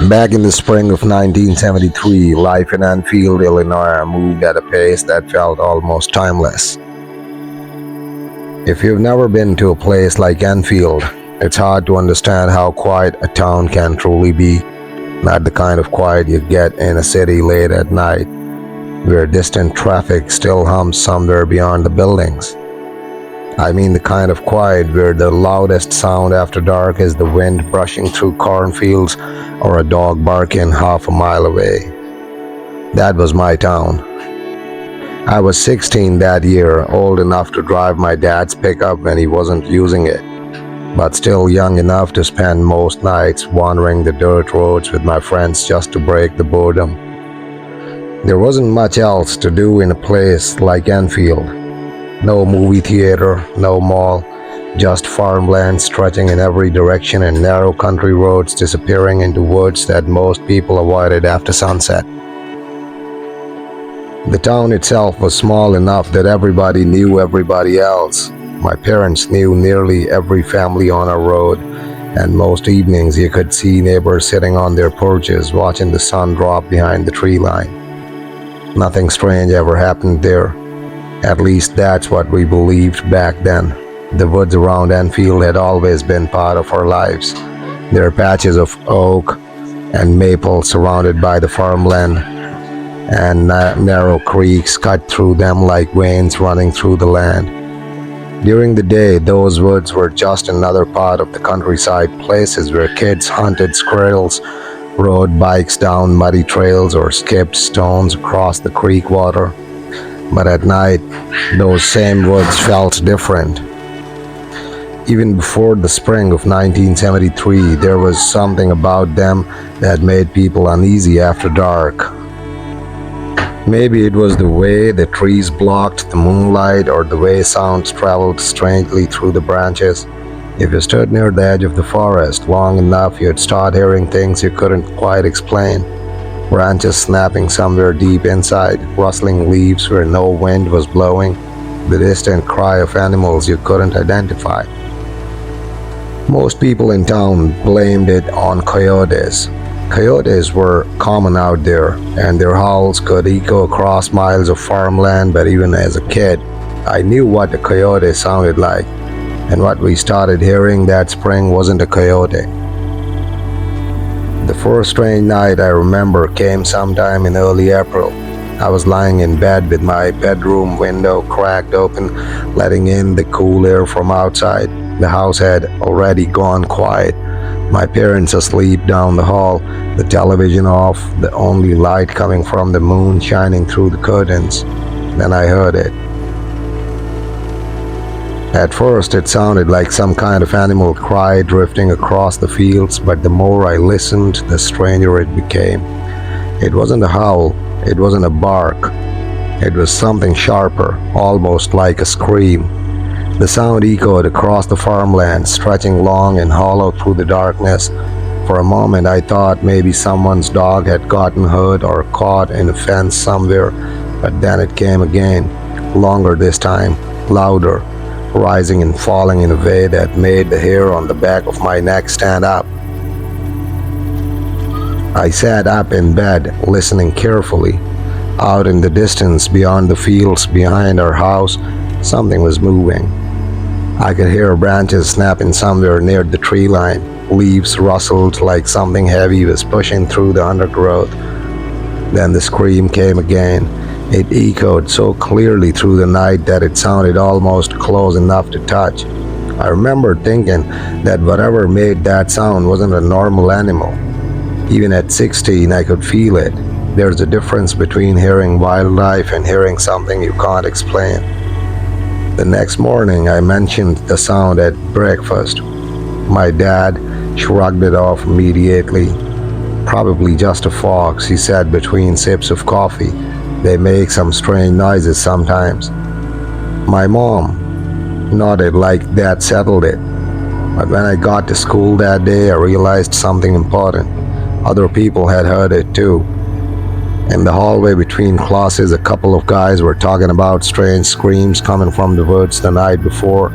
Back in the spring of 1973, life in Enfield, Illinois moved at a pace that felt almost timeless. If you've never been to a place like Enfield, it's hard to understand how quiet a town can truly be. Not the kind of quiet you get in a city late at night, where distant traffic still hums somewhere beyond the buildings. I mean the kind of quiet where the loudest sound after dark is the wind brushing through cornfields or a dog barking half a mile away. That was my town. I was 16 that year, old enough to drive my dad's pickup when he wasn't using it, but still young enough to spend most nights wandering the dirt roads with my friends just to break the boredom. There wasn't much else to do in a place like Enfield. No movie theater, no mall, just farmland stretching in every direction and narrow country roads disappearing into woods that most people avoided after sunset. The town itself was small enough that everybody knew everybody else. My parents knew nearly every family on our road, and most evenings you could see neighbors sitting on their porches watching the sun drop behind the tree line. Nothing strange ever happened there. At least that's what we believed back then. The woods around Enfield had always been part of our lives. There are patches of oak and maple surrounded by the farmland, and narrow creeks cut through them like veins running through the land. During the day, those woods were just another part of the countryside, places where kids hunted squirrels, rode bikes down muddy trails, or skipped stones across the creek water. But at night, those same woods felt different. Even before the spring of 1973, there was something about them that made people uneasy after dark. Maybe it was the way the trees blocked the moonlight or the way sounds traveled strangely through the branches. If you stood near the edge of the forest long enough, you'd start hearing things you couldn't quite explain. Branches snapping somewhere deep inside, rustling leaves where no wind was blowing, the distant cry of animals you couldn't identify. Most people in town blamed it on coyotes. Coyotes were common out there, and their howls could echo across miles of farmland, but even as a kid, I knew what a coyote sounded like, and what we started hearing that spring wasn't a coyote. The first strange night I remember came sometime in early April. I was lying in bed with my bedroom window cracked open, letting in the cool air from outside. The house had already gone quiet. My parents asleep down the hall, the television off, the only light coming from the moon shining through the curtains. Then I heard it. At first it sounded like some kind of animal cry drifting across the fields, but the more I listened, the stranger it became. It wasn't a howl, it wasn't a bark. It was something sharper, almost like a scream. The sound echoed across the farmland, stretching long and hollow through the darkness. For a moment I thought maybe someone's dog had gotten hurt or caught in a fence somewhere, but then it came again, longer this time, louder, rising and falling in a way that made the hair on the back of my neck stand up. I sat up in bed, listening carefully. Out in the distance, beyond the fields behind our house, something was moving. I could hear branches snapping somewhere near the tree line. Leaves rustled like something heavy was pushing through the undergrowth. Then the scream came again. It echoed so clearly through the night that it sounded almost close enough to touch. I remember thinking that whatever made that sound wasn't a normal animal. Even at 16, I could feel it. There's a difference between hearing wildlife and hearing something you can't explain. The next morning, I mentioned the sound at breakfast. My dad shrugged it off immediately. Probably just a fox, he said between sips of coffee. They make some strange noises sometimes. My mom nodded like that settled it. But when I got to school that day, I realized something important. Other people had heard it too. In the hallway between classes, a couple of guys were talking about strange screams coming from the woods the night before.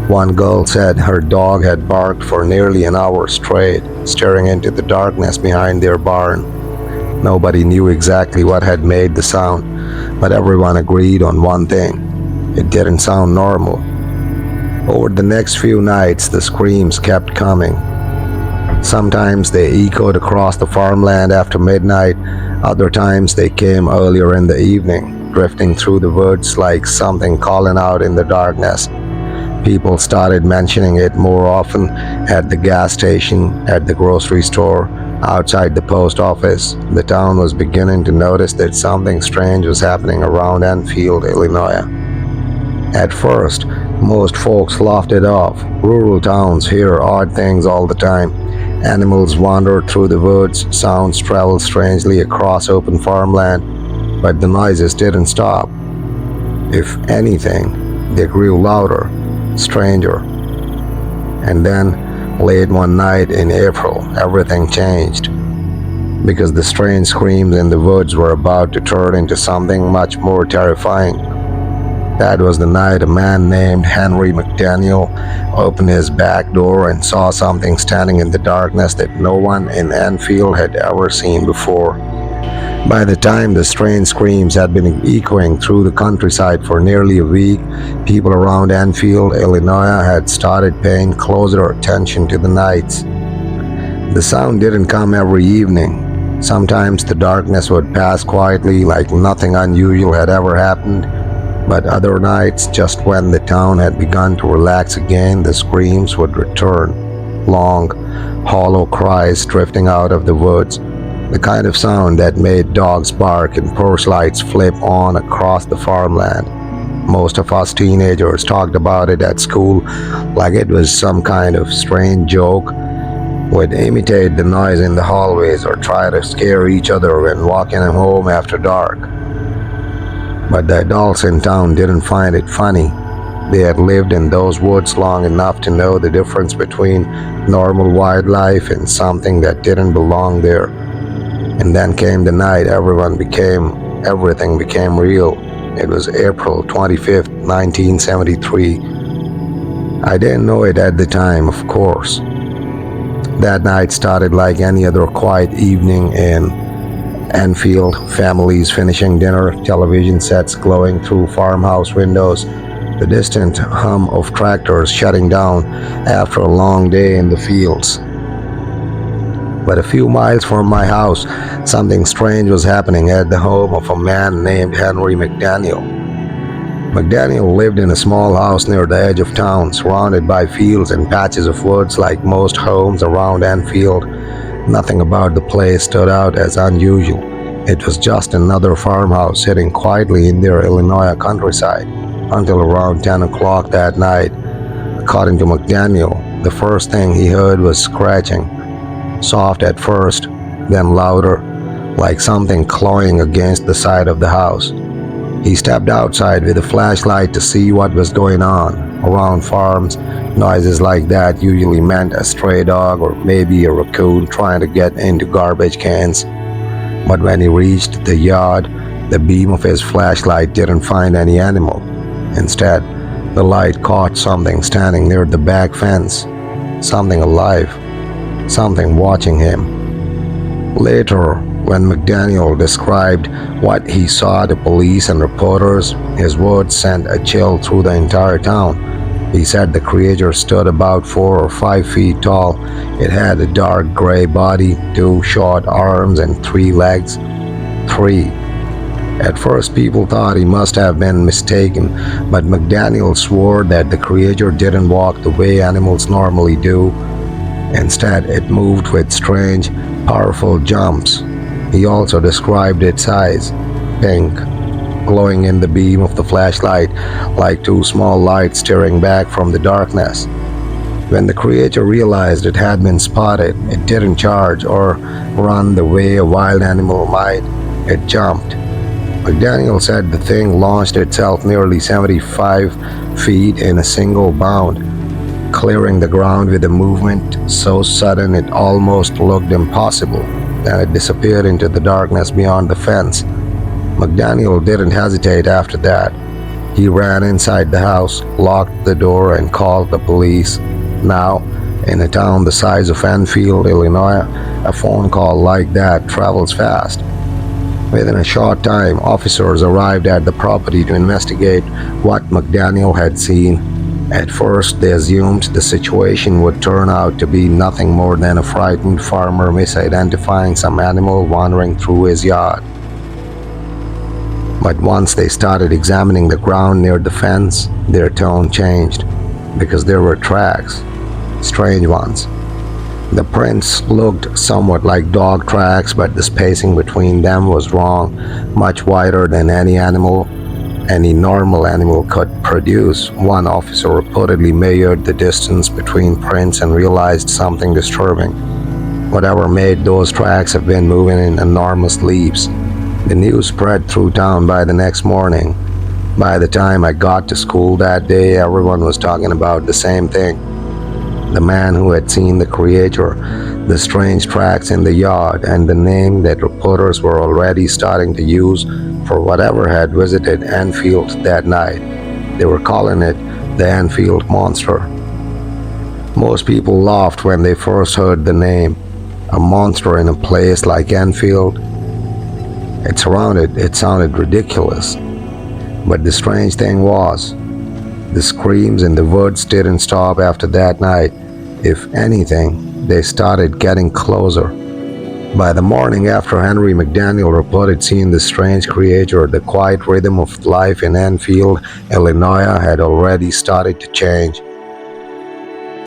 One girl said her dog had barked for nearly an hour straight, staring into the darkness behind their barn. Nobody knew exactly what had made the sound, but everyone agreed on one thing: it didn't sound normal. Over the next few nights, the screams kept coming. Sometimes they echoed across the farmland after midnight, other times they came earlier in the evening, drifting through the woods like something calling out in the darkness. People started mentioning it more often at the gas station, at the grocery store, outside the post office. The town was beginning to notice that something strange was happening around Enfield, Illinois. At first, most folks laughed it off. Rural towns hear odd things all the time. Animals wander through the woods, sounds travel strangely across open farmland, but the noises didn't stop. If anything, they grew louder, stranger. And then, late one night in April, everything changed. Because the strange screams in the woods were about to turn into something much more terrifying. That was the night a man named Henry McDaniel opened his back door and saw something standing in the darkness that no one in Enfield had ever seen before. By the time the strange screams had been echoing through the countryside for nearly a week, people around Enfield, Illinois had started paying closer attention to the nights. The sound didn't come every evening. Sometimes the darkness would pass quietly like nothing unusual had ever happened. But other nights, just when the town had begun to relax again, the screams would return. Long, hollow cries drifting out of the woods. The kind of sound that made dogs bark and porch lights flip on across the farmland. Most of us teenagers talked about it at school like it was some kind of strange joke. We'd imitate the noise in the hallways or try to scare each other when walking home after dark. But the adults in town didn't find it funny. They had lived in those woods long enough to know the difference between normal wildlife and something that didn't belong there. And then came the night everything became real. It was April 25th, 1973. I didn't know it at the time, of course. That night started like any other quiet evening in Enfield, families finishing dinner, television sets glowing through farmhouse windows, the distant hum of tractors shutting down after a long day in the fields. But a few miles from my house, something strange was happening at the home of a man named Henry McDaniel. McDaniel lived in a small house near the edge of town, surrounded by fields and patches of woods like most homes around Enfield. Nothing about the place stood out as unusual. It was just another farmhouse sitting quietly in their Illinois countryside until around 10 o'clock that night. According to McDaniel, the first thing he heard was scratching. Soft at first, then louder, like something clawing against the side of the house. He stepped outside with a flashlight to see what was going on. Around farms, noises like that usually meant a stray dog or maybe a raccoon trying to get into garbage cans. But when he reached the yard, the beam of his flashlight didn't find any animal. Instead, the light caught something standing near the back fence. Something alive. Something watching him. Later, when McDaniel described what he saw to police and reporters, his words sent a chill through the entire town. He said the creature stood about 4 or 5 feet tall. It had a dark gray body, 2 short arms, and 3 legs. 3. At first, people thought he must have been mistaken, but McDaniel swore that the creature didn't walk the way animals normally do. Instead, it moved with strange, powerful jumps. He also described its size: pink, glowing in the beam of the flashlight like 2 small lights staring back from the darkness. When the creature realized it had been spotted, it didn't charge or run the way a wild animal might. It jumped. McDaniel said the thing launched itself nearly 75 feet in a single bound, clearing the ground with a movement so sudden it almost looked impossible. Then it disappeared into the darkness beyond the fence. McDaniel didn't hesitate after that. He ran inside the house, locked the door, and called the police. Now, in a town the size of Enfield, Illinois, a phone call like that travels fast. Within a short time, officers arrived at the property to investigate what McDaniel had seen. At first, they assumed the situation would turn out to be nothing more than a frightened farmer misidentifying some animal wandering through his yard. But once they started examining the ground near the fence, their tone changed, because there were tracks, strange ones. The prints looked somewhat like dog tracks, but the spacing between them was wrong, much wider than any normal animal could produce. One officer reportedly measured the distance between prints and realized something disturbing. Whatever made those tracks have been moving in enormous leaps. The news spread through town by the next morning. By the time I got to school that day, everyone was talking about the same thing. The man who had seen the creature, the strange tracks in the yard, and the name that reporters were already starting to use for whatever had visited Enfield that night. They were calling it the Enfield Monster. Most people laughed when they first heard the name. A monster in a place like Enfield? It sounded ridiculous. But the strange thing was, the screams and the words didn't stop after that night. If anything, they started getting closer. By the morning after Henry McDaniel reported seeing the strange creature, the quiet rhythm of life in Enfield, Illinois had already started to change.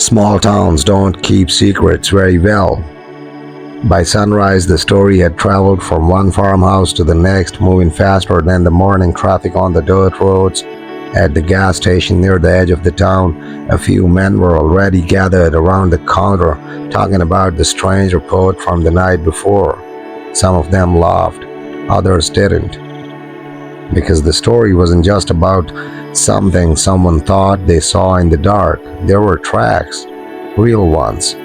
Small towns don't keep secrets very well. By sunrise, the story had traveled from one farmhouse to the next, moving faster than the morning traffic on the dirt roads. At the gas station near the edge of the town, a few men were already gathered around the counter, talking about the strange report from the night before. Some of them laughed, others didn't. Because the story wasn't just about something someone thought they saw in the dark. There were tracks, real ones.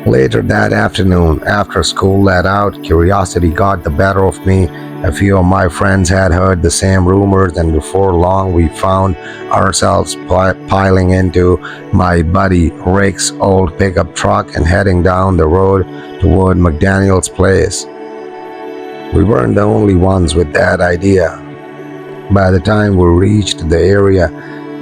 Later that afternoon, after school let out, curiosity got the better of me. A few of my friends had heard the same rumors, and before long we found ourselves piling into my buddy Rick's old pickup truck and heading down the road toward McDaniel's place. We weren't the only ones with that idea. By the time we reached the area,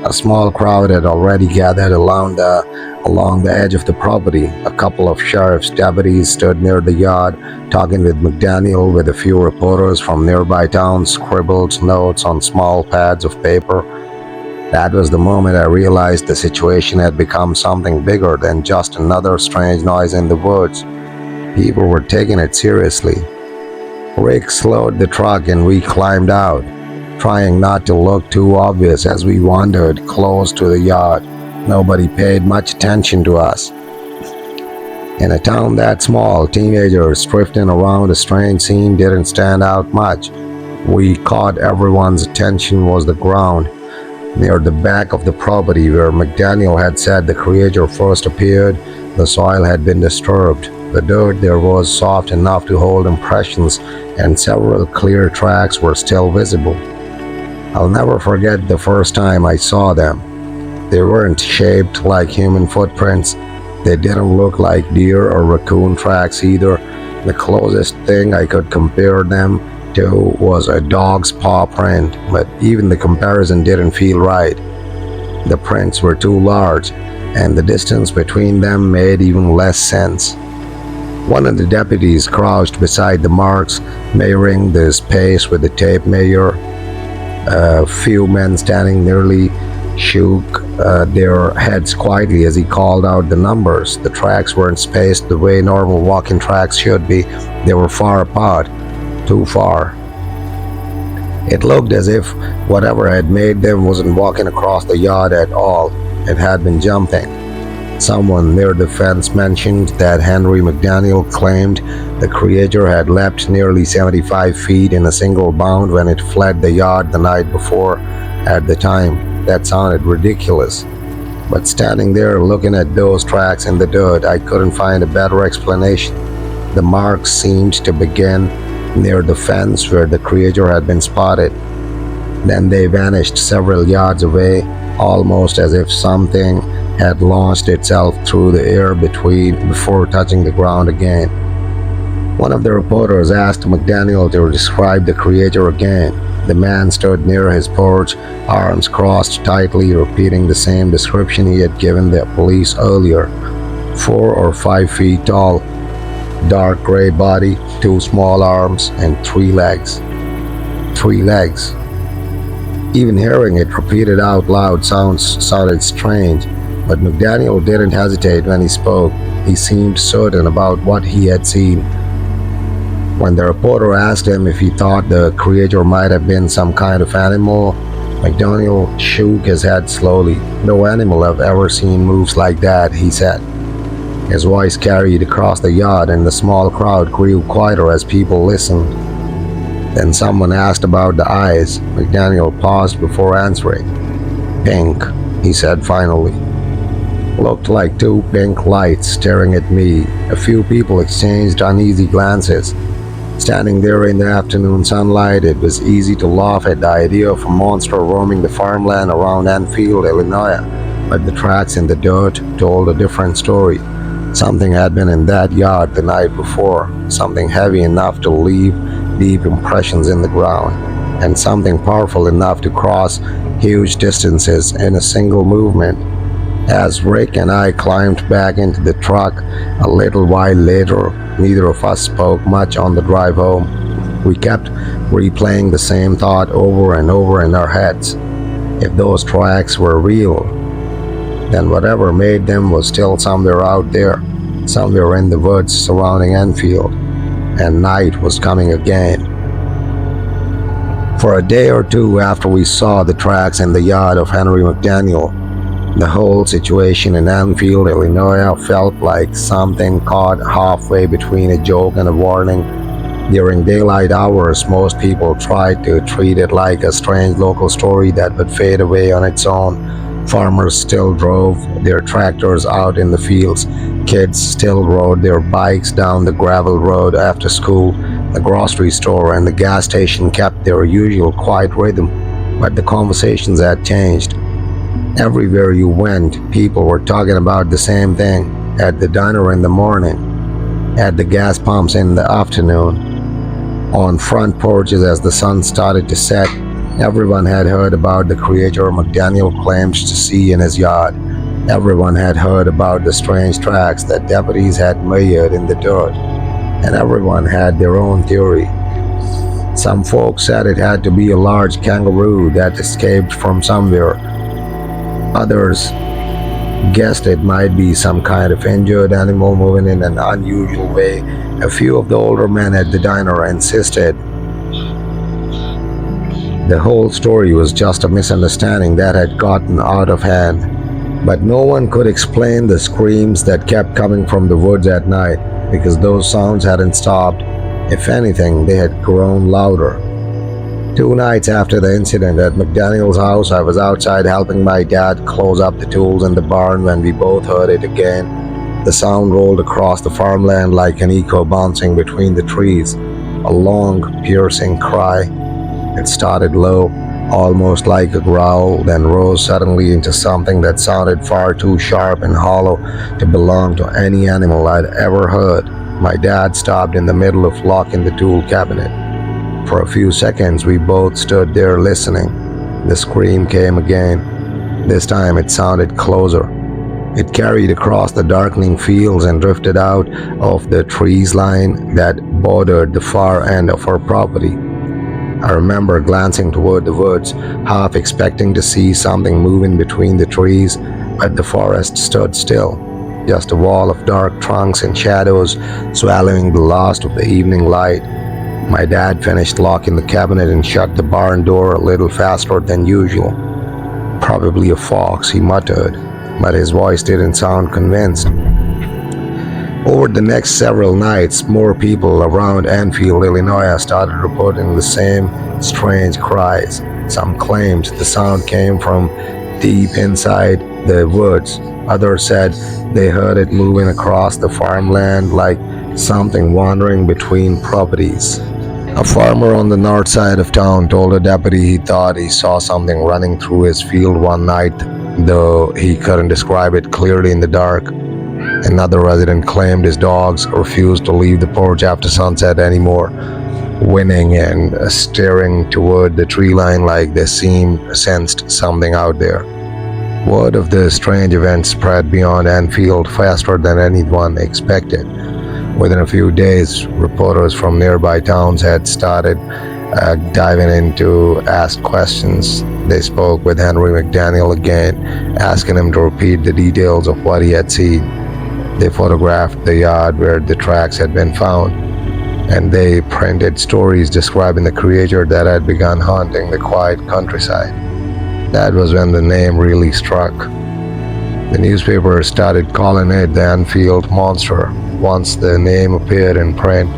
a small crowd had already gathered along the edge of the property. A couple of sheriff's deputies stood near the yard, talking with McDaniel, with a few reporters from nearby towns scribbled notes on small pads of paper. That was the moment I realized the situation had become something bigger than just another strange noise in the woods. People were taking it seriously. Rick slowed the truck and we climbed out, trying not to look too obvious as we wandered close to the yard. Nobody paid much attention to us. In a town that small, teenagers drifting around a strange scene didn't stand out much. We caught everyone's attention was the ground near the back of the property where McDaniel had said the creature first appeared. The soil had been disturbed. The dirt there was soft enough to hold impressions, and several clear tracks were still visible. I'll never forget the first time I saw them. They weren't shaped like human footprints. They didn't look like deer or raccoon tracks either. The closest thing I could compare them to was a dog's paw print, but even the comparison didn't feel right. The prints were too large, and the distance between them made even less sense. One of the deputies crouched beside the marks, measuring the space with a tape measure. A few men standing nearly shook their heads quietly as he called out the numbers. The tracks weren't spaced the way normal walking tracks should be. They were far apart, too far. It looked as if whatever had made them wasn't walking across the yard at all. It had been jumping. Someone near the fence mentioned that Henry McDaniel claimed the creature had leapt nearly 75 feet in a single bound when it fled the yard the night before. At the time, that sounded ridiculous. But standing there looking at those tracks in the dirt, I couldn't find a better explanation. The marks seemed to begin near the fence where the creature had been spotted. Then they vanished several yards away, almost as if something had launched itself through the air before touching the ground again. One of the reporters asked McDaniel to describe the creature again. The man stood near his porch, arms crossed tightly, repeating the same description he had given the police earlier. 4 or 5 feet tall, dark gray body, 2 small arms, and 3 legs. 3 legs. Even hearing it repeated out loud sounded strange, but McDaniel didn't hesitate when he spoke. He seemed certain about what he had seen. When the reporter asked him if he thought the creature might have been some kind of animal, McDaniel shook his head slowly. "No animal I've ever seen moves like that," he said. His voice carried across the yard, and the small crowd grew quieter as people listened. Then someone asked about the eyes. McDaniel paused before answering. "Pink," he said finally. "Looked like 2 pink lights staring at me." A few people exchanged uneasy glances. Standing there in the afternoon sunlight, it was easy to laugh at the idea of a monster roaming the farmland around Enfield, Illinois. But the tracks in the dirt told a different story. Something had been in that yard the night before, something heavy enough to leave deep impressions in the ground, and something powerful enough to cross huge distances in a single movement. As Rick and I climbed back into the truck a little while later, neither of us spoke much on the drive home. We kept replaying the same thought over and over in our heads. If those tracks were real, then whatever made them was still somewhere out there, somewhere in the woods surrounding Enfield, and night was coming again. For a day or two after we saw the tracks in the yard of Henry McDaniel, the whole situation in Enfield, Illinois felt like something caught halfway between a joke and a warning. During daylight hours, most people tried to treat it like a strange local story that would fade away on its own. Farmers still drove their tractors out in the fields. Kids still rode their bikes down the gravel road after school. The grocery store and the gas station kept their usual quiet rhythm, but the conversations had changed. Everywhere you went, people were talking about the same thing. At the diner in the morning, at the gas pumps in the afternoon, on front porches as the sun started to set. Everyone had heard about the creature McDaniel claimed to see in his yard. Everyone had heard about the strange tracks that deputies had measured in the dirt, and everyone had their own theory. Some folks said it had to be a large kangaroo that escaped from somewhere. Others guessed it might be some kind of injured animal moving in an unusual way. A few of the older men at the diner insisted the whole story was just a misunderstanding that had gotten out of hand. But no one could explain the screams that kept coming from the woods at night, because those sounds hadn't stopped. If anything, they had grown louder. 2 nights after the incident at McDaniel's house, I was outside helping my dad close up the tools in the barn when we both heard it again. The sound rolled across the farmland like an echo bouncing between the trees, a long, piercing cry. It started low, almost like a growl, then rose suddenly into something that sounded far too sharp and hollow to belong to any animal I'd ever heard. My dad stopped in the middle of locking the tool cabinet. For a few seconds, we both stood there listening. The scream came again. This time it sounded closer. It carried across the darkening fields and drifted out of the trees line that bordered the far end of our property. I remember glancing toward the woods, half expecting to see something moving between the trees, but the forest stood still, just a wall of dark trunks and shadows swallowing the last of the evening light. My dad finished locking the cabinet and shut the barn door a little faster than usual. "Probably a fox," he muttered, but his voice didn't sound convinced. Over the next several nights, more people around Enfield, Illinois started reporting the same strange cries. Some claimed the sound came from deep inside the woods. Others said they heard it moving across the farmland like something wandering between properties. A farmer on the north side of town told a deputy he thought he saw something running through his field one night, though he couldn't describe it clearly in the dark. Another resident claimed his dogs refused to leave the porch after sunset anymore, whinnying and staring toward the tree line like they sensed something out there. Word of the strange event spread beyond Enfield faster than anyone expected. Within a few days, reporters from nearby towns had started diving in to ask questions. They spoke with Henry McDaniel again, asking him to repeat the details of what he had seen. They photographed the yard where the tracks had been found, and they printed stories describing the creature that had begun haunting the quiet countryside. That was when the name really struck. The newspapers started calling it the Enfield Monster. Once the name appeared in print,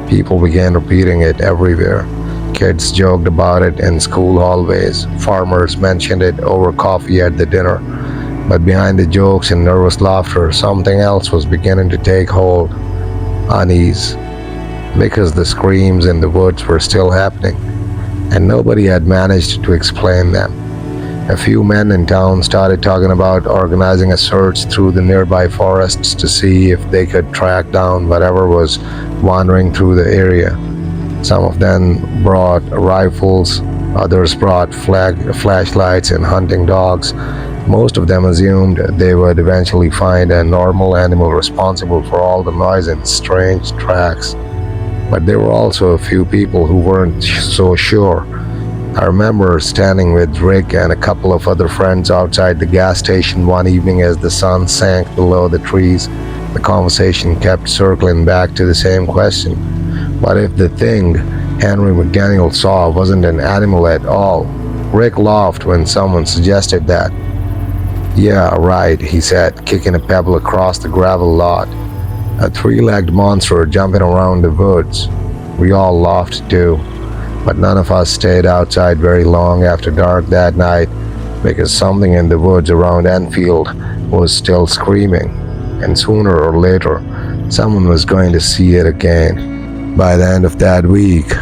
people began repeating it everywhere. Kids joked about it in school hallways. Farmers mentioned it over coffee at the dinner. But behind the jokes and nervous laughter, something else was beginning to take hold. Unease. Because the screams in the woods were still happening, and nobody had managed to explain them. A few men in town started talking about organizing a search through the nearby forests to see if they could track down whatever was wandering through the area. Some of them brought rifles, others brought flashlights and hunting dogs. Most of them assumed they would eventually find a normal animal responsible for all the noise and strange tracks. But there were also a few people who weren't so sure. I remember standing with Rick and a couple of other friends outside the gas station one evening as the sun sank below the trees. The conversation kept circling back to the same question. What if the thing Henry McDaniel saw wasn't an animal at all? Rick laughed when someone suggested that. "Yeah, right," he said, kicking a pebble across the gravel lot. "A three-legged monster jumping around the woods." We all laughed too. But none of us stayed outside very long after dark that night because something in the woods around Enfield was still screaming, and sooner or later, someone was going to see it again. By the end of that week,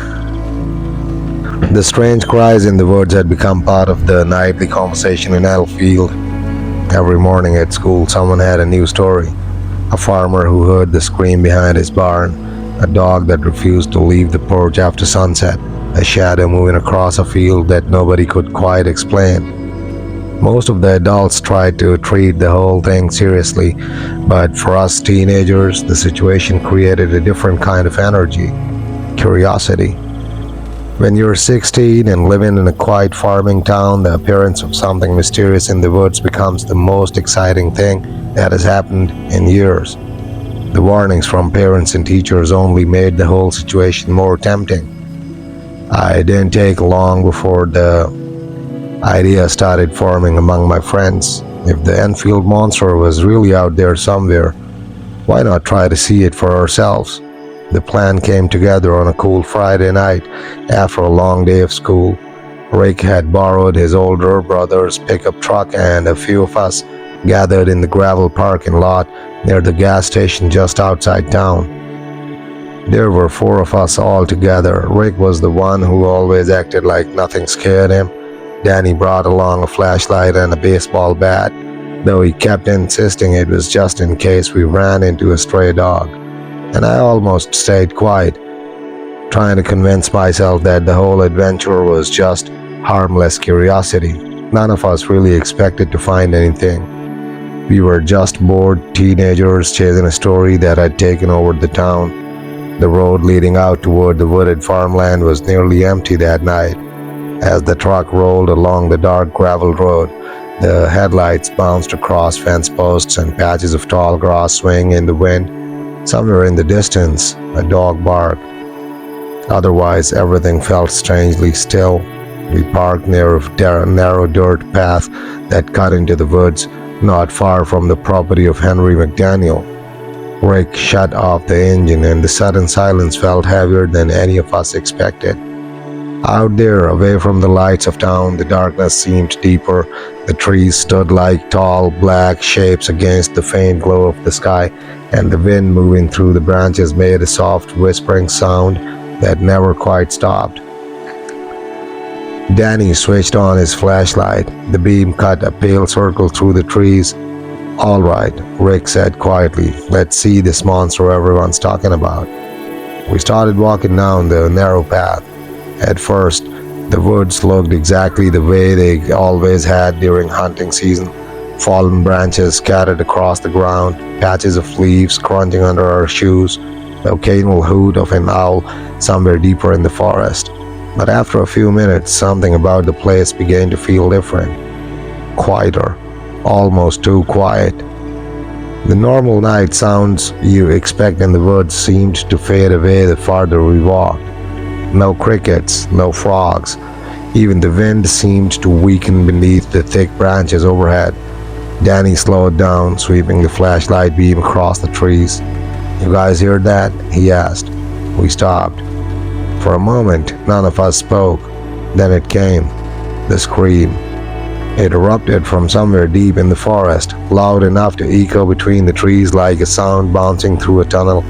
the strange cries in the woods had become part of the nightly conversation in Enfield. Every morning at school, someone had a new story. A farmer who heard the scream behind his barn, a dog that refused to leave the porch after sunset, a shadow moving across a field that nobody could quite explain. Most of the adults tried to treat the whole thing seriously, but for us teenagers, the situation created a different kind of energy, curiosity. When you're 16 and living in a quiet farming town, the appearance of something mysterious in the woods becomes the most exciting thing that has happened in years. The warnings from parents and teachers only made the whole situation more tempting. I didn't take long before the idea started forming among my friends. If the Enfield Monster was really out there somewhere, why not try to see it for ourselves? The plan came together on a cool Friday night after a long day of school. Rick had borrowed his older brother's pickup truck, and a few of us gathered in the gravel parking lot near the gas station just outside town. There were four of us all together. Rick was the one who always acted like nothing scared him. Danny brought along a flashlight and a baseball bat, though he kept insisting it was just in case we ran into a stray dog. And I almost stayed quiet, trying to convince myself that the whole adventure was just harmless curiosity. None of us really expected to find anything. We were just bored teenagers chasing a story that had taken over the town. The road leading out toward the wooded farmland was nearly empty that night. As the truck rolled along the dark gravel road, the headlights bounced across fence posts and patches of tall grass swaying in the wind. Somewhere in the distance, a dog barked. Otherwise, everything felt strangely still. We parked near a narrow dirt path that cut into the woods, not far from the property of Henry McDaniel. Rick shut off the engine, and the sudden silence felt heavier than any of us expected. Out there, away from the lights of town, the darkness seemed deeper. The trees stood like tall, black shapes against the faint glow of the sky, and the wind moving through the branches made a soft, whispering sound that never quite stopped. Danny switched on his flashlight. The beam cut a pale circle through the trees. "All right," Rick said quietly. "Let's see this monster everyone's talking about." We started walking down the narrow path. At first, the woods looked exactly the way they always had during hunting season. Fallen branches scattered across the ground, patches of leaves crunching under our shoes, the occasional hoot of an owl somewhere deeper in the forest. But after a few minutes, something about the place began to feel different. Quieter, almost too quiet. The normal night sounds you expect in the woods seemed to fade away the farther we walked. No crickets, no frogs. Even the wind seemed to weaken beneath the thick branches overhead. Danny slowed down, sweeping the flashlight beam across the trees. "You guys hear that?" he asked. We stopped. For a moment, none of us spoke. Then it came. The scream. It erupted from somewhere deep in the forest, loud enough to echo between the trees like a sound bouncing through a tunnel.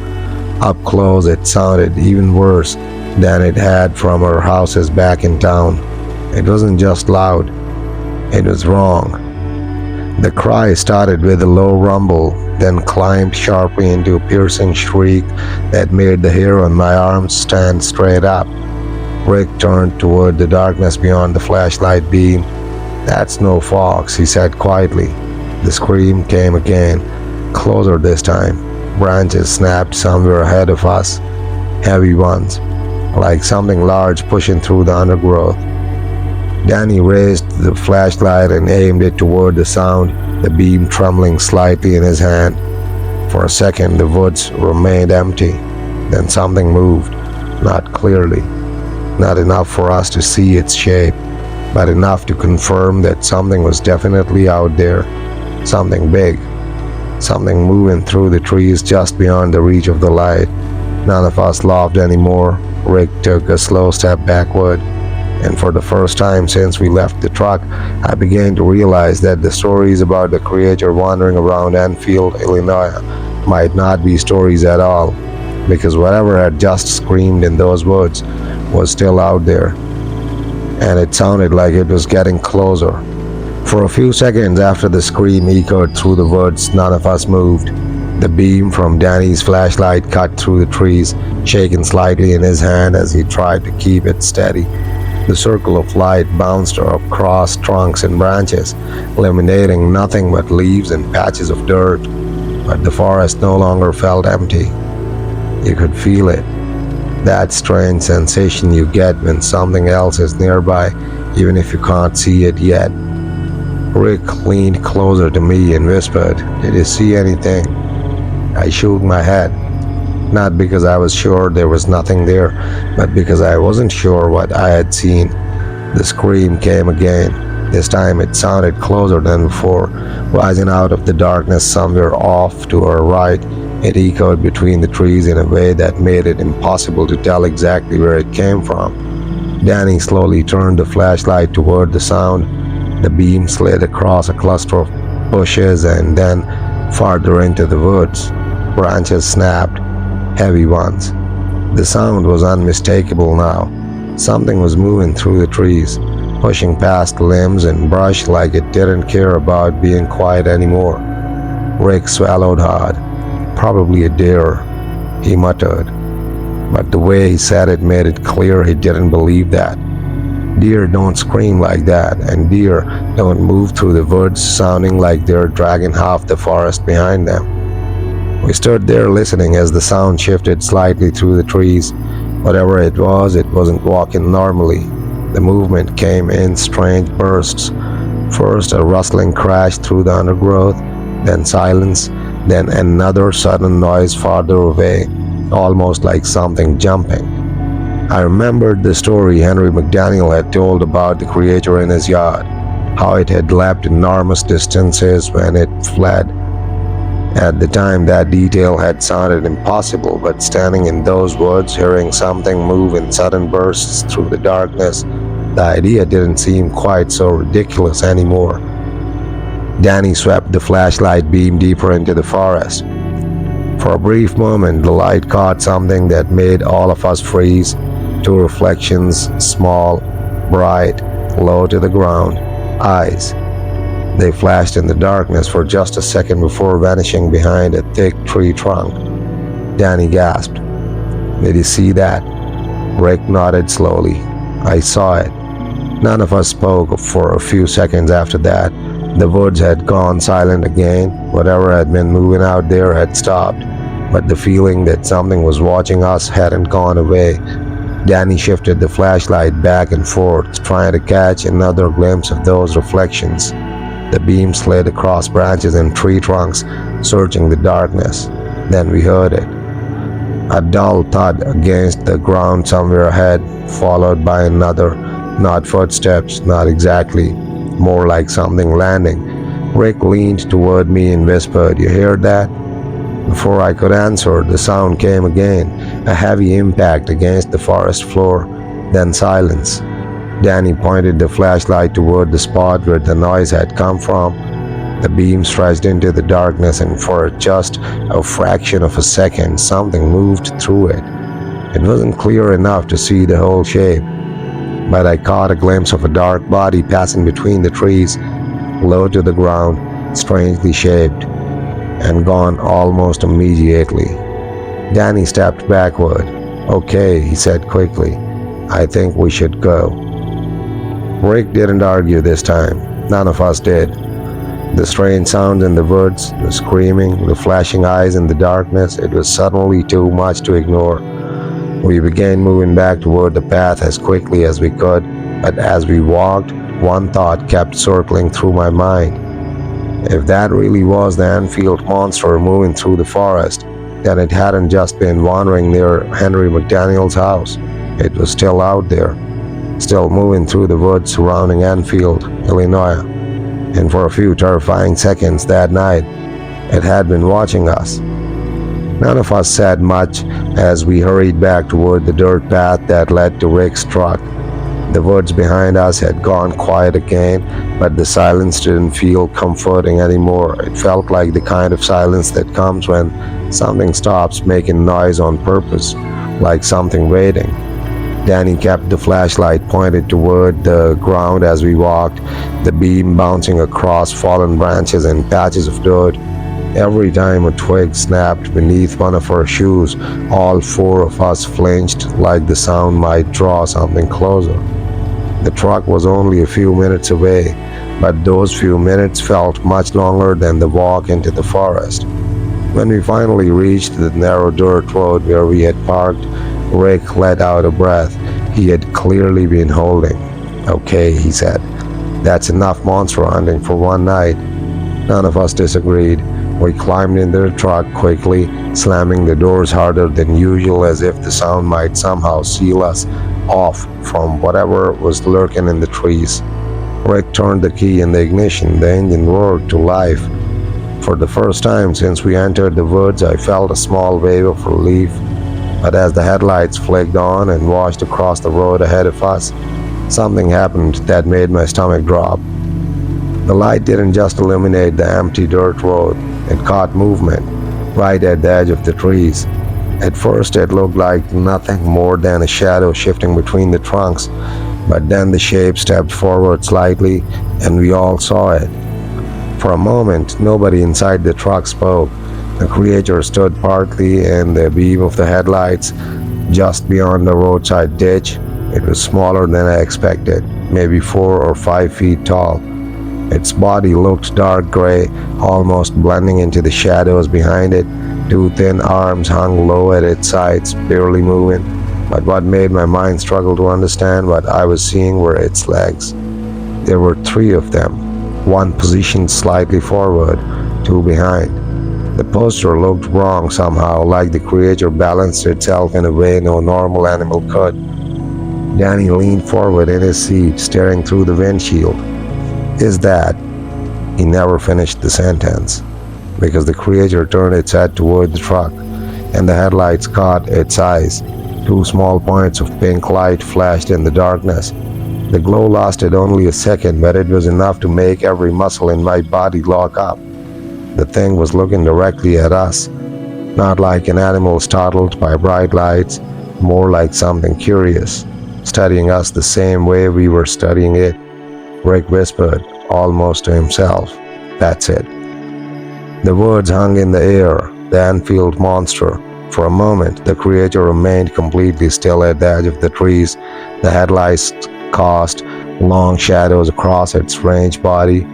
Up close, it sounded even worse than it had from our houses back in town. It wasn't just loud. It was wrong. The cry started with a low rumble, then climbed sharply into a piercing shriek that made the hair on my arms stand straight up. Rick turned toward the darkness beyond the flashlight beam. "That's no fox," he said quietly. The scream came again, closer this time. Branches snapped somewhere ahead of us, heavy ones, like something large pushing through the undergrowth. Danny raised the flashlight and aimed it toward the sound, the beam trembling slightly in his hand. For a second, the woods remained empty. Then something moved, not clearly, not enough for us to see its shape, but enough to confirm that something was definitely out there, something big, something moving through the trees just beyond the reach of the light. None of us laughed anymore. Rick took a slow step backward. And for the first time since we left the truck, I began to realize that the stories about the creature wandering around Enfield, Illinois, might not be stories at all, because whatever had just screamed in those woods was still out there, and it sounded like it was getting closer. For a few seconds after the scream echoed through the woods, none of us moved. The beam from Danny's flashlight cut through the trees, shaking slightly in his hand as he tried to keep it steady. The circle of light bounced across trunks and branches, illuminating nothing but leaves and patches of dirt. But the forest no longer felt empty. You could feel it. That strange sensation you get when something else is nearby, even if you can't see it yet. Rick leaned closer to me and whispered, "Did you see anything?" I shook my head. Not because I was sure there was nothing there, but because I wasn't sure what I had seen. The scream came again. This time it sounded closer than before, rising out of the darkness somewhere off to our right. It echoed between the trees in a way that made it impossible to tell exactly where it came from. Danny slowly turned the flashlight toward the sound. The beam slid across a cluster of bushes and then farther into the woods. Branches snapped, heavy ones. The sound was unmistakable now. Something was moving through the trees, pushing past limbs and brush like it didn't care about being quiet anymore. Rick swallowed hard. "Probably a deer," he muttered. But the way he said it made it clear he didn't believe that. Deer don't scream like that, and deer don't move through the woods sounding like they're dragging half the forest behind them. We stood there listening as the sound shifted slightly through the trees. Whatever it wasn't walking normally. The movement came in strange bursts. First a rustling crash through the undergrowth, then silence, then another sudden noise farther away, almost like something jumping. I remembered the story Henry McDaniel had told about the creature in his yard, how it had leapt enormous distances when it fled. At the time, that detail had sounded impossible, but standing in those woods, hearing something move in sudden bursts through the darkness, the idea didn't seem quite so ridiculous anymore. Danny swept the flashlight beam deeper into the forest. For a brief moment, the light caught something that made all of us freeze. Two reflections, small, bright, low to the ground, eyes. They flashed in the darkness for just a second before vanishing behind a thick tree trunk. Danny gasped. "Did you see that?" Rick nodded slowly. "I saw it." None of us spoke for a few seconds after that. The woods had gone silent again. Whatever had been moving out there had stopped, but the feeling that something was watching us hadn't gone away. Danny shifted the flashlight back and forth, trying to catch another glimpse of those reflections. The beam slid across branches and tree trunks, searching the darkness. Then we heard it. A dull thud against the ground somewhere ahead, followed by another. Not footsteps, not exactly. More like something landing. Rick leaned toward me and whispered, "You hear that?" Before I could answer, the sound came again, a heavy impact against the forest floor, then silence. Danny pointed the flashlight toward the spot where the noise had come from. The beam stretched into the darkness, and for just a fraction of a second, something moved through it. It wasn't clear enough to see the whole shape, but I caught a glimpse of a dark body passing between the trees, low to the ground, strangely shaped, and gone almost immediately. Danny stepped backward. "Okay," he said quickly. "I think we should go." Rick didn't argue this time. None of us did. The strange sound in the woods, the screaming, the flashing eyes in the darkness, it was suddenly too much to ignore. We began moving back toward the path as quickly as we could, but as we walked, one thought kept circling through my mind. If that really was the Enfield Monster moving through the forest, then it hadn't just been wandering near Henry McDaniel's house. It was still out there, still moving through the woods surrounding Enfield, Illinois. And for a few terrifying seconds that night, it had been watching us. None of us said much as we hurried back toward the dirt path that led to Rick's truck. The woods behind us had gone quiet again, but the silence didn't feel comforting anymore. It felt like the kind of silence that comes when something stops making noise on purpose, like something waiting. Danny kept the flashlight pointed toward the ground as we walked, the beam bouncing across fallen branches and patches of dirt. Every time a twig snapped beneath one of our shoes, all four of us flinched like the sound might draw something closer. The truck was only a few minutes away, but those few minutes felt much longer than the walk into the forest. When we finally reached the narrow dirt road where we had parked, Rick let out a breath he had clearly been holding. "Okay," he said. "That's enough monster hunting for one night." None of us disagreed. We climbed into the truck quickly, slamming the doors harder than usual as if the sound might somehow seal us off from whatever was lurking in the trees. Rick turned the key in the ignition. The engine roared to life. For the first time since we entered the woods, I felt a small wave of relief. But as the headlights flicked on and washed across the road ahead of us, something happened that made my stomach drop. The light didn't just illuminate the empty dirt road, it caught movement right at the edge of the trees. At first it looked like nothing more than a shadow shifting between the trunks, but then the shape stepped forward slightly and we all saw it. For a moment, nobody inside the truck spoke. The creature stood partly in the beam of the headlights, just beyond the roadside ditch. It was smaller than I expected, maybe 4 or 5 feet tall. Its body looked dark gray, almost blending into the shadows behind it. 2 thin arms hung low at its sides, barely moving. But what made my mind struggle to understand what I was seeing were its legs. There were 3 of them, one positioned slightly forward, 2 behind. The posture looked wrong somehow, like the creature balanced itself in a way no normal animal could. Danny leaned forward in his seat, staring through the windshield. "Is that?" He never finished the sentence, because the creature turned its head toward the truck, and the headlights caught its eyes. 2 small points of pink light flashed in the darkness. The glow lasted only a second, but it was enough to make every muscle in my body lock up. The thing was looking directly at us. Not like an animal startled by bright lights, more like something curious, studying us the same way we were studying it. Rick whispered, almost to himself, "That's it." The words hung in the air, the Enfield Monster. For a moment, the creature remained completely still at the edge of the trees. The headlights cast long shadows across its strange body,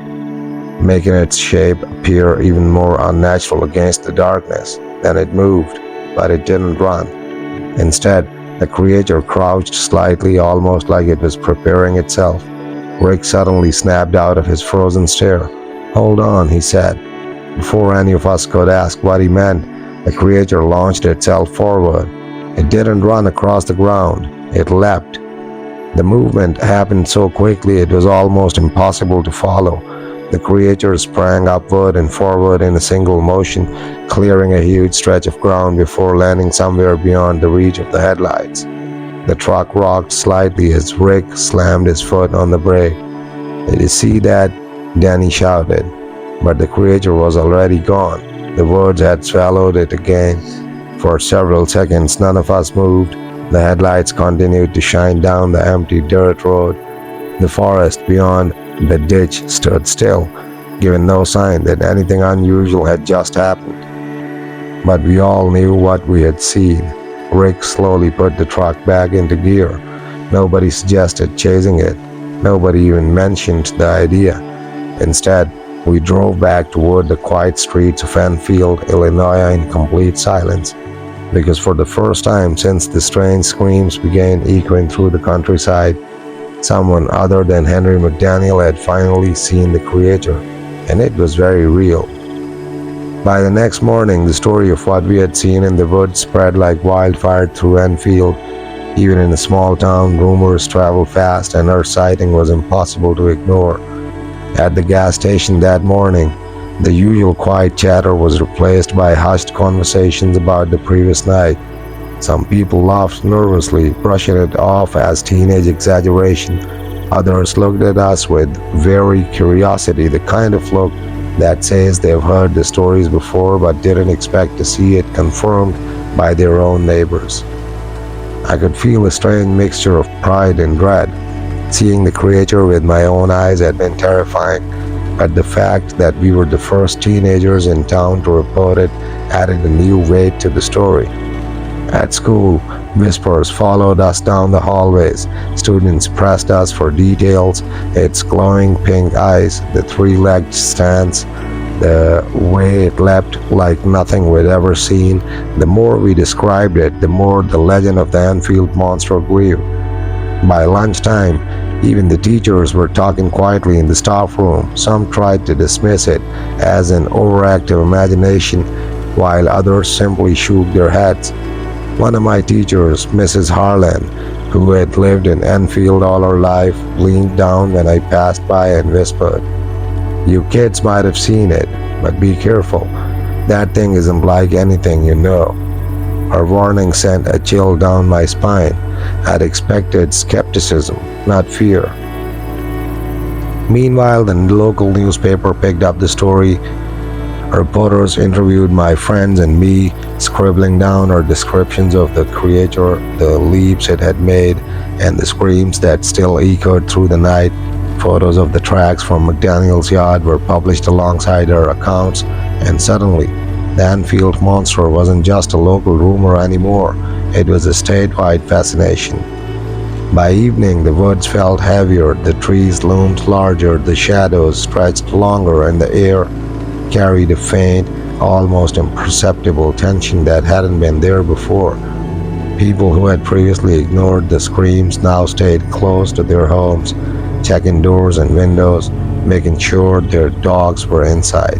making its shape appear even more unnatural against the darkness. Then it moved, but it didn't run. Instead, the creature crouched slightly, almost like it was preparing itself. Rick suddenly snapped out of his frozen stare. "Hold on," he said. Before any of us could ask what he meant, the creature launched itself forward. It didn't run across the ground. It leapt. The movement happened so quickly it was almost impossible to follow. The creature sprang upward and forward in a single motion, clearing a huge stretch of ground before landing somewhere beyond the reach of the headlights. The truck rocked slightly as Rick slammed his foot on the brake. "Did you see that?" Danny shouted. But the creature was already gone. The words had swallowed it again. For several seconds, none of us moved. The headlights continued to shine down the empty dirt road. The forest beyond the ditch stood still, giving no sign that anything unusual had just happened. But we all knew what we had seen. Rick slowly put the truck back into gear. Nobody suggested chasing it. Nobody even mentioned the idea. Instead, we drove back toward the quiet streets of Enfield, Illinois in complete silence. Because for the first time since the strange screams began echoing through the countryside, someone other than Henry McDaniel had finally seen the creature, and it was very real. By the next morning, the story of what we had seen in the woods spread like wildfire through Enfield. Even in a small town, rumors traveled fast, and our sighting was impossible to ignore. At the gas station that morning, the usual quiet chatter was replaced by hushed conversations about the previous night. Some people laughed nervously, brushing it off as teenage exaggeration. Others looked at us with wary curiosity, the kind of look that says they've heard the stories before but didn't expect to see it confirmed by their own neighbors. I could feel a strange mixture of pride and dread. Seeing the creature with my own eyes had been terrifying, but the fact that we were the first teenagers in town to report it added a new weight to the story. At school, whispers followed us down the hallways. Students pressed us for details: its glowing pink eyes, the three-legged stance, the way it leapt like nothing we'd ever seen. The more we described it, the more the legend of the Enfield Monster grew. By lunchtime, even the teachers were talking quietly in the staff room. Some tried to dismiss it as an overactive imagination, while others simply shook their heads. One of my teachers, Mrs. Harlan, who had lived in Enfield all her life, leaned down when I passed by and whispered, "You kids might have seen it, but be careful. That thing isn't like anything you know." Her warning sent a chill down my spine. I'd expected skepticism, not fear. Meanwhile, the local newspaper picked up the story. Reporters interviewed my friends and me, scribbling down our descriptions of the creature, the leaps it had made, and the screams that still echoed through the night. Photos of the tracks from McDaniel's yard were published alongside our accounts, and suddenly, the Enfield Monster wasn't just a local rumor anymore. It was a statewide fascination. By evening, the woods felt heavier, the trees loomed larger, the shadows stretched longer, and the air carried a faint, almost imperceptible tension that hadn't been there before. People who had previously ignored the screams now stayed close to their homes, checking doors and windows, making sure their dogs were inside.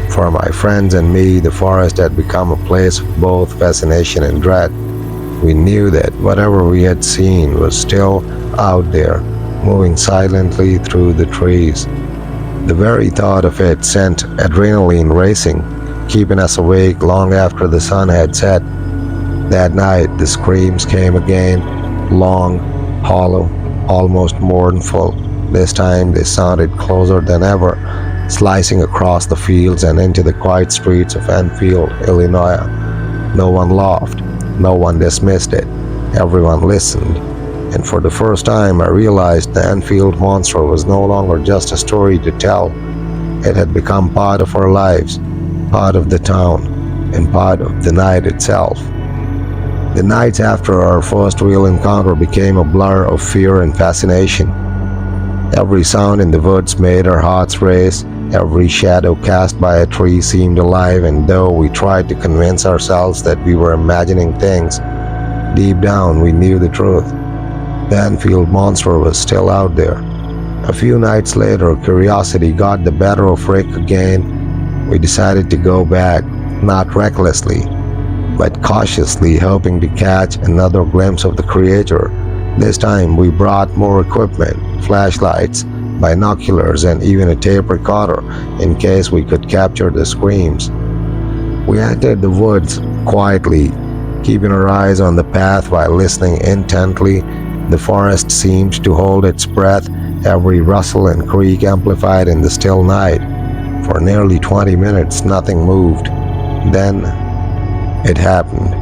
For my friends and me, the forest had become a place of both fascination and dread. We knew that whatever we had seen was still out there, moving silently through the trees. The very thought of it sent adrenaline racing, keeping us awake long after the sun had set. That night, the screams came again, long, hollow, almost mournful. This time they sounded closer than ever, slicing across the fields and into the quiet streets of Enfield, Illinois. No one laughed, no one dismissed it, everyone listened. And for the first time, I realized the Enfield Monster was no longer just a story to tell. It had become part of our lives, part of the town, and part of the night itself. The nights after our first real encounter became a blur of fear and fascination. Every sound in the woods made our hearts race. Every shadow cast by a tree seemed alive, and though we tried to convince ourselves that we were imagining things, deep down we knew the truth. The Enfield Monster was still out there. A few nights later, curiosity got the better of Rick again. We decided to go back, not recklessly, but cautiously, hoping to catch another glimpse of the creature. This time we brought more equipment, flashlights, binoculars, and even a tape recorder in case we could capture the screams. We entered the woods quietly, keeping our eyes on the path while listening intently. The forest seemed to hold its breath, every rustle and creak amplified in the still night. For nearly 20 minutes nothing moved. Then it happened.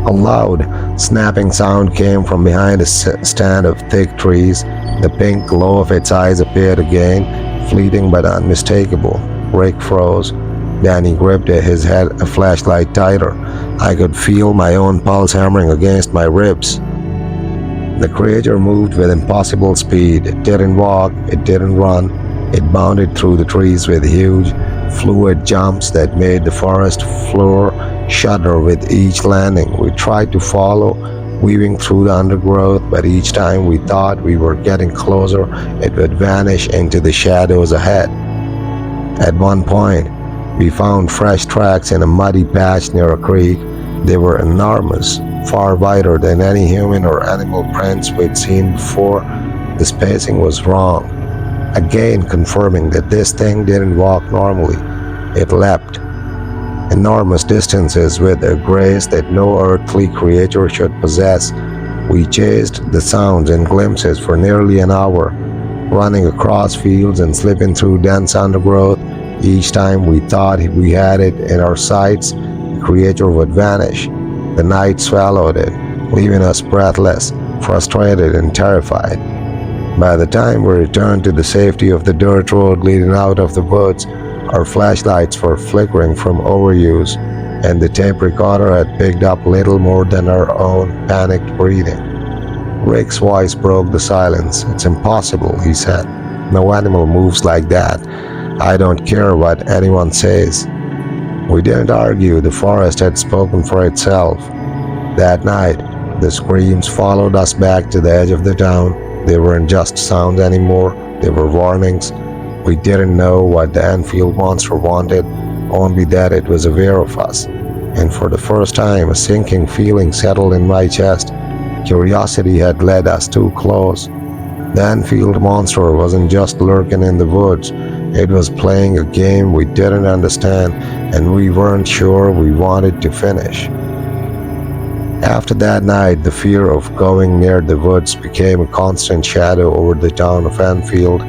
A loud, snapping sound came from behind a stand of thick trees. The pink glow of its eyes appeared again, fleeting but unmistakable. Rick froze. Then he gripped his flashlight tighter. I could feel my own pulse hammering against my ribs. The creature moved with impossible speed. It didn't walk, it didn't run. It bounded through the trees with huge, fluid jumps that made the forest floor shudder with each landing. We tried to follow, weaving through the undergrowth, but each time we thought we were getting closer, it would vanish into the shadows ahead. At one point, we found fresh tracks in a muddy patch near a creek. They were enormous, far wider than any human or animal prints we'd seen before. The spacing was wrong, again confirming that this thing didn't walk normally. It leapt enormous distances with a grace that no earthly creature should possess. We chased the sounds and glimpses for nearly an hour, running across fields and slipping through dense undergrowth. Each time we thought we had it in our sights, the creature would vanish. The night swallowed it, leaving us breathless, frustrated, and terrified. By the time we returned to the safety of the dirt road leading out of the woods, our flashlights were flickering from overuse, and the tape recorder had picked up little more than our own panicked breathing. Rick's voice broke the silence. "It's impossible," he said. "No animal moves like that. I don't care what anyone says." We didn't argue. The forest had spoken for itself. That night, the screams followed us back to the edge of the town. They weren't just sounds anymore. They were warnings. We didn't know what the Enfield Monster wanted, only that it was aware of us. And for the first time, a sinking feeling settled in my chest. Curiosity had led us too close. The Enfield Monster wasn't just lurking in the woods. It was playing a game we didn't understand, and we weren't sure we wanted to finish. After that night, the fear of going near the woods became a constant shadow over the town of Enfield.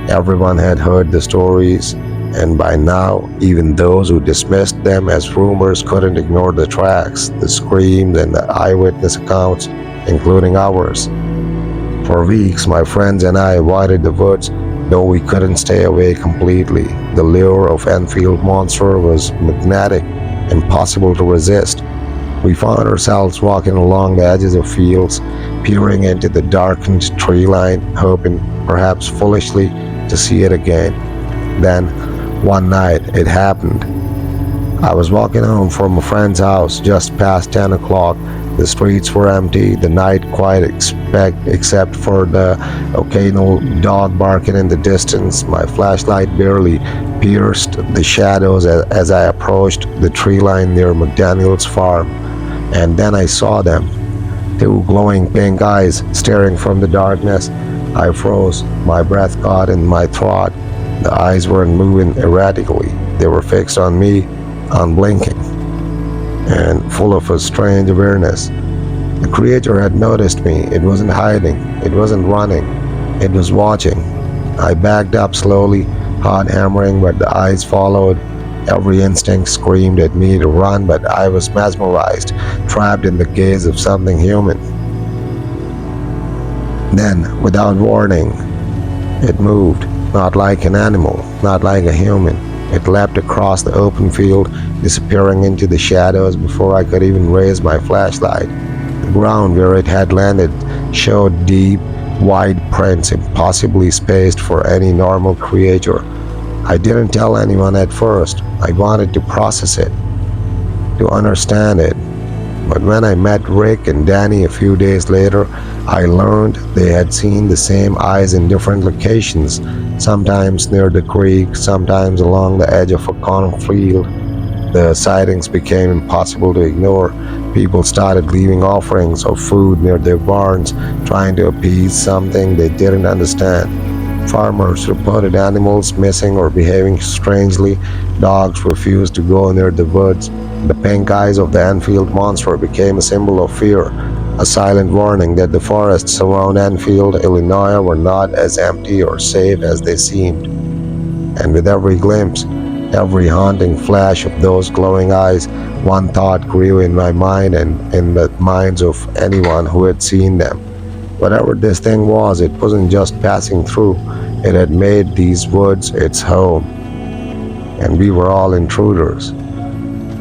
Everyone had heard the stories, and by now, even those who dismissed them as rumors couldn't ignore the tracks, the screams, and the eyewitness accounts, including ours. For weeks, my friends and I avoided the woods, though we couldn't stay away completely. The lure of Enfield Monster was magnetic, impossible to resist. We found ourselves walking along the edges of fields, peering into the darkened tree line, hoping, perhaps foolishly, to see it again. Then, one night, it happened. I was walking home from a friend's house just past 10 o'clock. The streets were empty, the night quiet except for the occasional dog barking in the distance. My flashlight barely pierced the shadows as I approached the tree line near McDaniel's farm. And then I saw them, two glowing pink eyes staring from the darkness. I froze, my breath caught in my throat. The eyes weren't moving erratically. They were fixed on me, unblinking, and full of a strange awareness. The creature had noticed me. It wasn't hiding. It wasn't running. It was watching. I backed up slowly, Heart hammering, but the eyes followed. Every instinct screamed at me to run, but I was mesmerized, trapped in the gaze of something human. Then, without warning, it moved, not like an animal, not like a human. It leapt across the open field, disappearing into the shadows before I could even raise my flashlight. The ground where it had landed showed deep, wide prints impossibly spaced for any normal creature. I didn't tell anyone at first. I wanted to process it, to understand it. But when I met Rick and Danny a few days later, I learned they had seen the same eyes in different locations, sometimes near the creek, sometimes along the edge of a cornfield. The sightings became impossible to ignore. People started leaving offerings of food near their barns, trying to appease something they didn't understand. Farmers reported animals missing or behaving strangely. Dogs refused to go near the woods. The pink eyes of the Enfield Monster became a symbol of fear, a silent warning that the forests around Enfield, Illinois were not as empty or safe as they seemed. And with every glimpse, every haunting flash of those glowing eyes, one thought grew in my mind and in the minds of anyone who had seen them. Whatever this thing was, it wasn't just passing through. It had made these woods its home, and we were all intruders.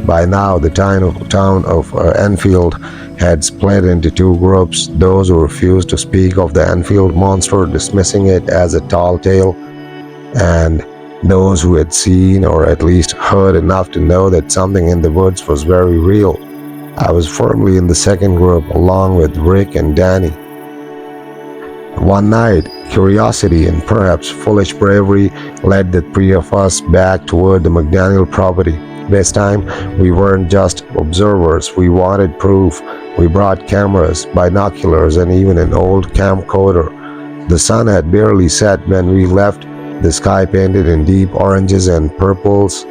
By now, the town of Enfield had split into two groups: those who refused to speak of the Enfield Monster, dismissing it as a tall tale, and those who had seen or at least heard enough to know that something in the woods was very real. I was firmly in the second group, along with Rick and Danny. One night, curiosity and perhaps foolish bravery led the three of us back toward the McDaniel property. This time, we weren't just observers, we wanted proof. We brought cameras, binoculars, and even an old camcorder. The sun had barely set when we left, the sky painted in deep oranges and purples,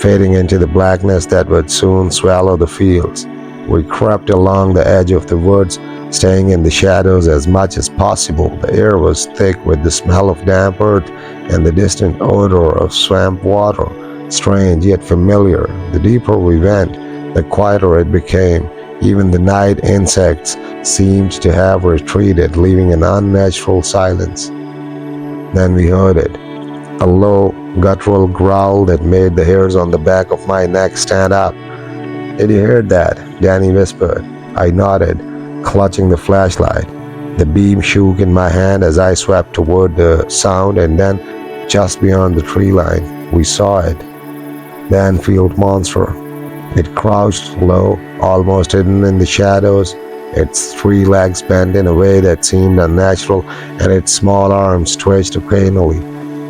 fading into the blackness that would soon swallow the fields. We crept along the edge of the woods, staying in the shadows as much as possible. The air was thick with the smell of damp earth and the distant odor of swamp water, strange yet familiar. The deeper we went, the quieter it became. Even the night insects seemed to have retreated, leaving an unnatural silence. Then we heard it, a low, guttural growl that made the hairs on the back of my neck stand up. "Did you hear that?" Danny whispered. I nodded, clutching the flashlight. The beam shook in my hand as I swept toward the sound, and then, just beyond the tree line, we saw it. The Enfield Monster. It crouched low, almost hidden in the shadows, its three legs bent in a way that seemed unnatural, and its small arms twitched occasionally.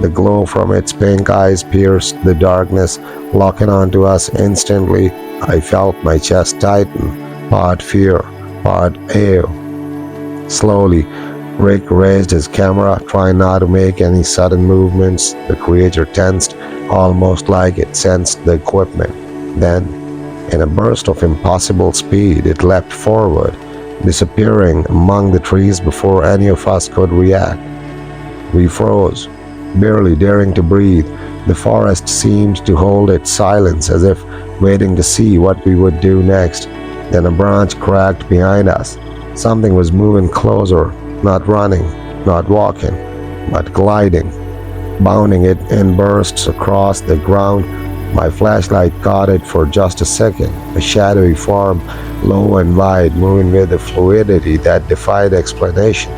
The glow from its pink eyes pierced the darkness, locking onto us instantly. I felt my chest tighten, part fear, part awe. Slowly, Rick raised his camera, trying not to make any sudden movements. The creature tensed, almost like it sensed the equipment. Then, in a burst of impossible speed, it leapt forward, disappearing among the trees before any of us could react. We froze, barely daring to breathe. The forest seemed to hold its silence, as if waiting to see what we would do next. Then a branch cracked behind us. Something was moving closer, not running, not walking, but gliding, bounding it in bursts across the ground. My flashlight caught it for just a second, a shadowy form, low and wide, moving with a fluidity that defied explanation.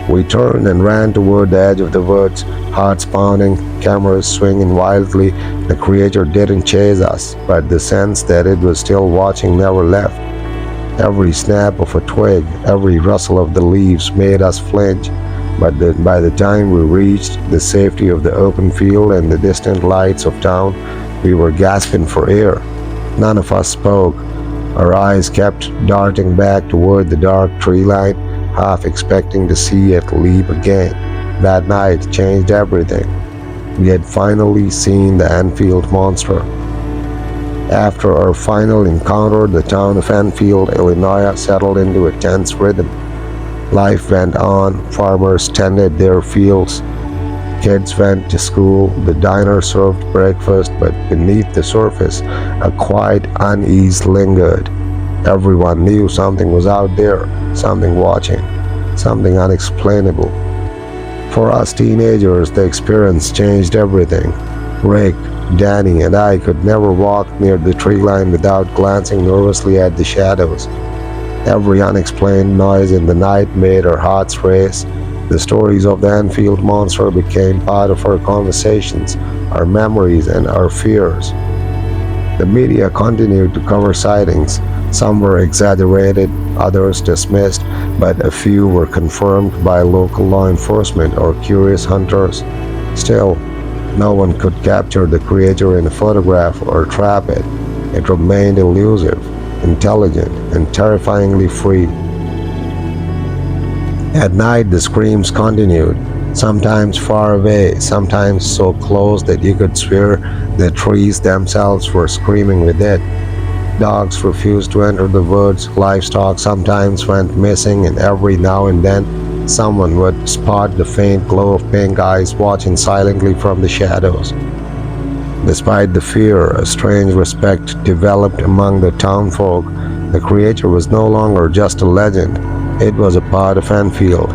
We turned and ran toward the edge of the woods, hearts pounding, cameras swinging wildly. The creature didn't chase us, but the sense that it was still watching never left. Every snap of a twig, every rustle of the leaves made us flinch, but by the time we reached the safety of the open field and the distant lights of town, we were gasping for air. None of us spoke. Our eyes kept darting back toward the dark tree line, half expecting to see it leap again. That night changed everything. We had finally seen the Enfield Monster. After our final encounter, the town of Enfield, Illinois, settled into a tense rhythm. Life went on, farmers tended their fields, kids went to school, the diner served breakfast, but beneath the surface, a quiet unease lingered. Everyone knew something was out there, something watching, something unexplainable. For us teenagers, the experience changed everything. Rick, Danny, and I could never walk near the tree line without glancing nervously at the shadows. Every unexplained noise in the night made our hearts race. The stories of the Enfield Monster became part of our conversations, our memories, and our fears. The media continued to cover sightings. Some were exaggerated, others dismissed, but a few were confirmed by local law enforcement or curious hunters. Still, no one could capture the creature in a photograph or trap it. It remained elusive, intelligent, and terrifyingly free. At night, the screams continued, sometimes far away, sometimes so close that you could swear the trees themselves were screaming with it. Dogs refused to enter the woods, livestock sometimes went missing, and every now and then someone would spot the faint glow of pink eyes watching silently from the shadows. Despite the fear, a strange respect developed among the townfolk. The creature was no longer just a legend, it was a part of Enfield,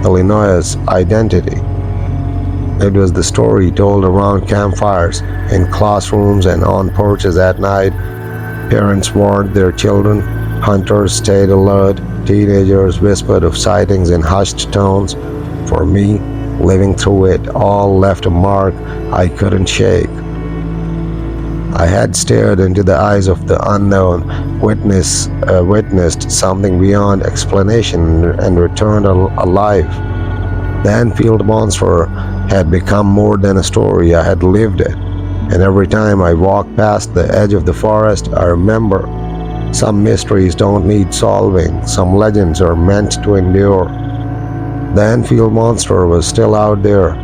Illinois' identity. It was the story told around campfires, in classrooms, and on porches at night. Parents warned their children, hunters stayed alert, teenagers whispered of sightings in hushed tones. For me, living through it all left a mark I couldn't shake. I had stared into the eyes of the unknown, witnessed something beyond explanation, and returned alive. The Enfield Monster had become more than a story, I had lived it. And every time I walked past the edge of the forest, I remember some mysteries don't need solving, some legends are meant to endure. The Enfield Monster was still out there,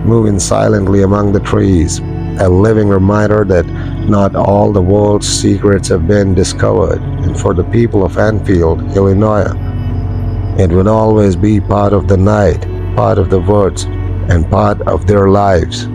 moving silently among the trees, a living reminder that not all the world's secrets have been discovered, and for the people of Enfield, Illinois, it would always be part of the night, part of the woods, and part of their lives.